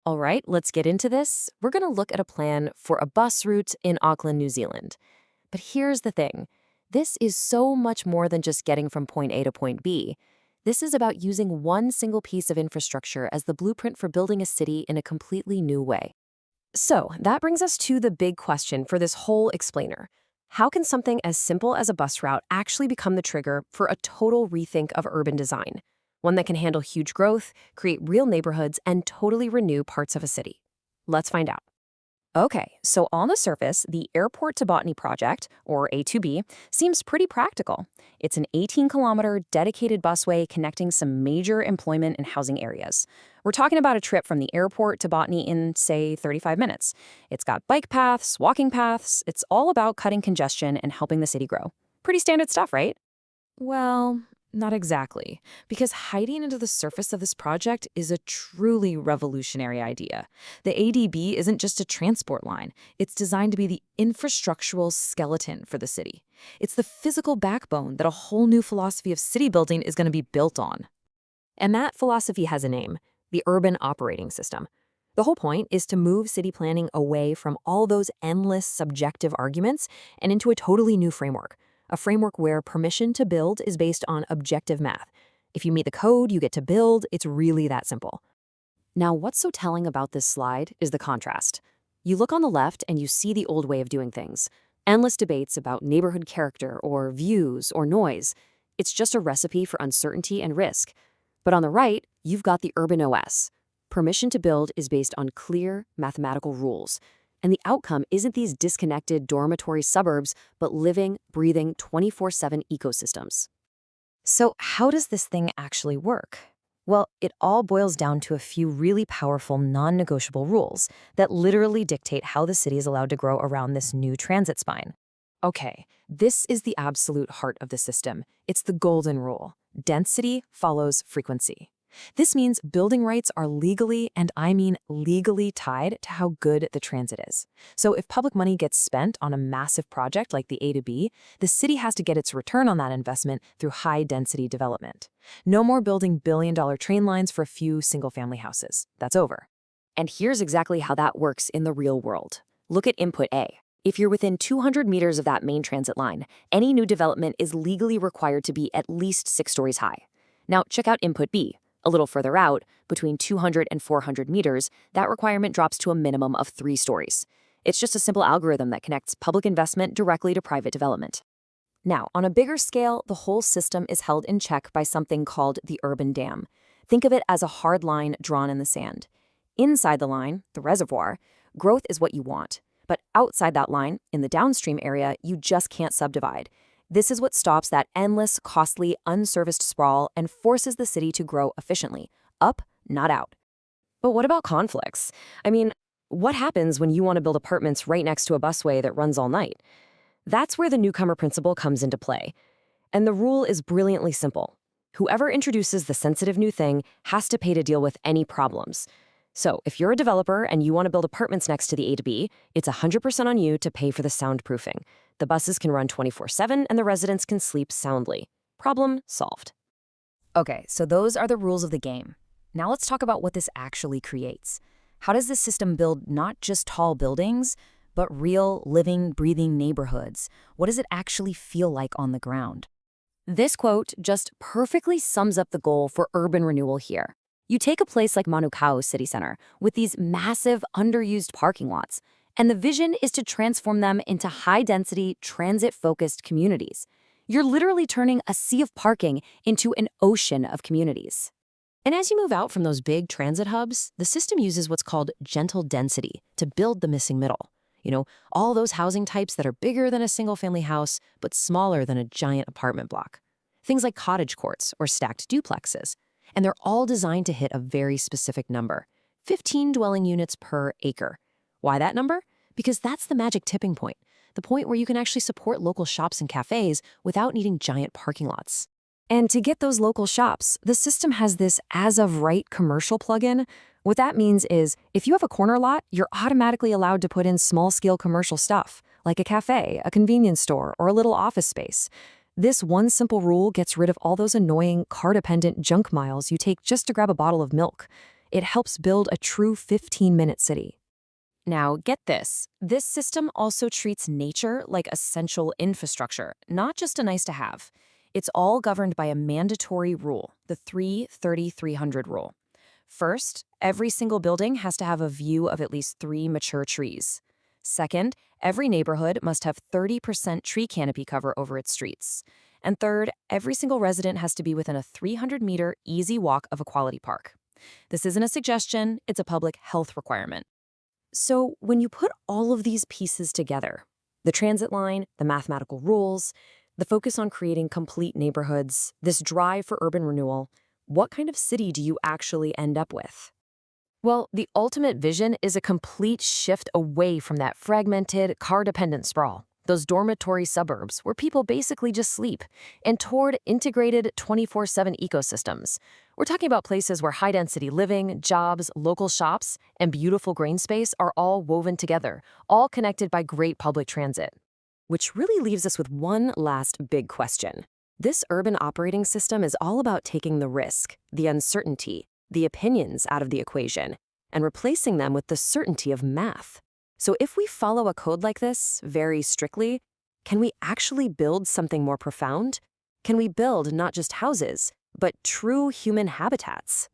All right, let's get into this. We're going to look at a plan for a bus route in Auckland, New Zealand. But here's the thing. This is so much more than just getting from point A to point B. This is about using one single piece of infrastructure as the blueprint for building a city in a completely new way. So that brings us to the big question for this whole explainer. How can something as simple as a bus route actually become the trigger for a total rethink of urban design? One that can handle huge growth, create real neighborhoods, and totally renew parts of a city. Let's find out. Okay, so on the surface, the Airport to Botany project, or A2B, seems pretty practical. It's an 18-kilometer dedicated busway connecting some major employment and housing areas. We're talking about a trip from the airport to Botany in, say, 35 minutes. It's got bike paths, walking paths. It's all about cutting congestion and helping the city grow. Pretty standard stuff, right? Well, not exactly, because hiding into the surface of this project is a truly revolutionary idea. The ADB isn't just a transport line. It's designed to be the infrastructural skeleton for the city. It's the physical backbone that a whole new philosophy of city building is going to be built on. And that philosophy has a name, the urban operating system. The whole point is to move city planning away from all those endless subjective arguments and into a totally new framework. A framework where permission to build is based on objective math. If you meet the code, you get to build. It's really that simple. Now, what's so telling about this slide is the contrast. You look on the left and you see the old way of doing things. Endless debates about neighborhood character or views or noise. It's just a recipe for uncertainty and risk. But on the right, you've got the urban OS. Permission to build is based on clear mathematical rules. And the outcome isn't these disconnected dormitory suburbs, but living, breathing 24/7 ecosystems. So how does this thing actually work? Well, it all boils down to a few really powerful non-negotiable rules that literally dictate how the city is allowed to grow around this new transit spine. Okay, this is the absolute heart of the system. It's the golden rule. Density follows frequency. This means building rights are legally, and I mean legally, tied to how good the transit is. So if public money gets spent on a massive project like the A2B, the city has to get its return on that investment through high-density development. No more building billion-dollar train lines for a few single-family houses. That's over. And here's exactly how that works in the real world. Look at input A. If you're within 200 meters of that main transit line, any new development is legally required to be at least 6 stories high. Now check out input B. A little further out, between 200 and 400 meters, that requirement drops to a minimum of 3 stories. It's just a simple algorithm that connects public investment directly to private development. Now, on a bigger scale, the whole system is held in check by something called the urban dam. Think of it as a hard line drawn in the sand. Inside the line, the reservoir, growth is what you want. But outside that line, in the downstream area, you just can't subdivide. This is what stops that endless, costly, unserviced sprawl and forces the city to grow efficiently. Up, not out. But what about conflicts? I mean, what happens when you want to build apartments right next to a busway that runs all night? That's where the newcomer principle comes into play. And the rule is brilliantly simple. Whoever introduces the sensitive new thing has to pay to deal with any problems. So if you're a developer and you want to build apartments next to the A2B, it's 100% on you to pay for the soundproofing. The buses can run 24/7 and the residents can sleep soundly. Problem solved. Okay, so those are the rules of the game. Now let's talk about what this actually creates. How does this system build not just tall buildings, but real, living, breathing neighborhoods? What does it actually feel like on the ground? This quote just perfectly sums up the goal for urban renewal here. You take a place like Manukau City Center with these massive, underused parking lots, and the vision is to transform them into high-density, transit-focused communities. You're literally turning a sea of parking into an ocean of communities. And as you move out from those big transit hubs, the system uses what's called gentle density to build the missing middle. All those housing types that are bigger than a single-family house, but smaller than a giant apartment block. Things like cottage courts or stacked duplexes. And they're all designed to hit a very specific number, 15 dwelling units per acre. Why that number? Because that's the magic tipping point, the point where you can actually support local shops and cafes without needing giant parking lots. And to get those local shops, the system has this as-of-right commercial plugin. What that means is, if you have a corner lot, you're automatically allowed to put in small-scale commercial stuff, like a cafe, a convenience store, or a little office space. This one simple rule gets rid of all those annoying, car-dependent junk miles you take just to grab a bottle of milk. It helps build a true 15-minute city. Now, get this. This system also treats nature like essential infrastructure, not just a nice to have. It's all governed by a mandatory rule, the 3-30-300 rule. First, every single building has to have a view of at least 3 mature trees. Second, every neighborhood must have 30% tree canopy cover over its streets. And third, every single resident has to be within a 300-meter easy walk of a quality park. This isn't a suggestion, it's a public health requirement. So when you put all of these pieces together, the transit line, the mathematical rules, the focus on creating complete neighborhoods, this drive for urban renewal, what kind of city do you actually end up with? Well, the ultimate vision is a complete shift away from that fragmented, car-dependent sprawl, those dormitory suburbs where people basically just sleep, and toward integrated 24/7 ecosystems. We're talking about places where high-density living, jobs, local shops, and beautiful green space are all woven together, all connected by great public transit. Which really leaves us with one last big question. This urban operating system is all about taking the risk, the uncertainty, the opinions out of the equation, and replacing them with the certainty of math. So if we follow a code like this very strictly, can we actually build something more profound? Can we build not just houses, but true human habitats?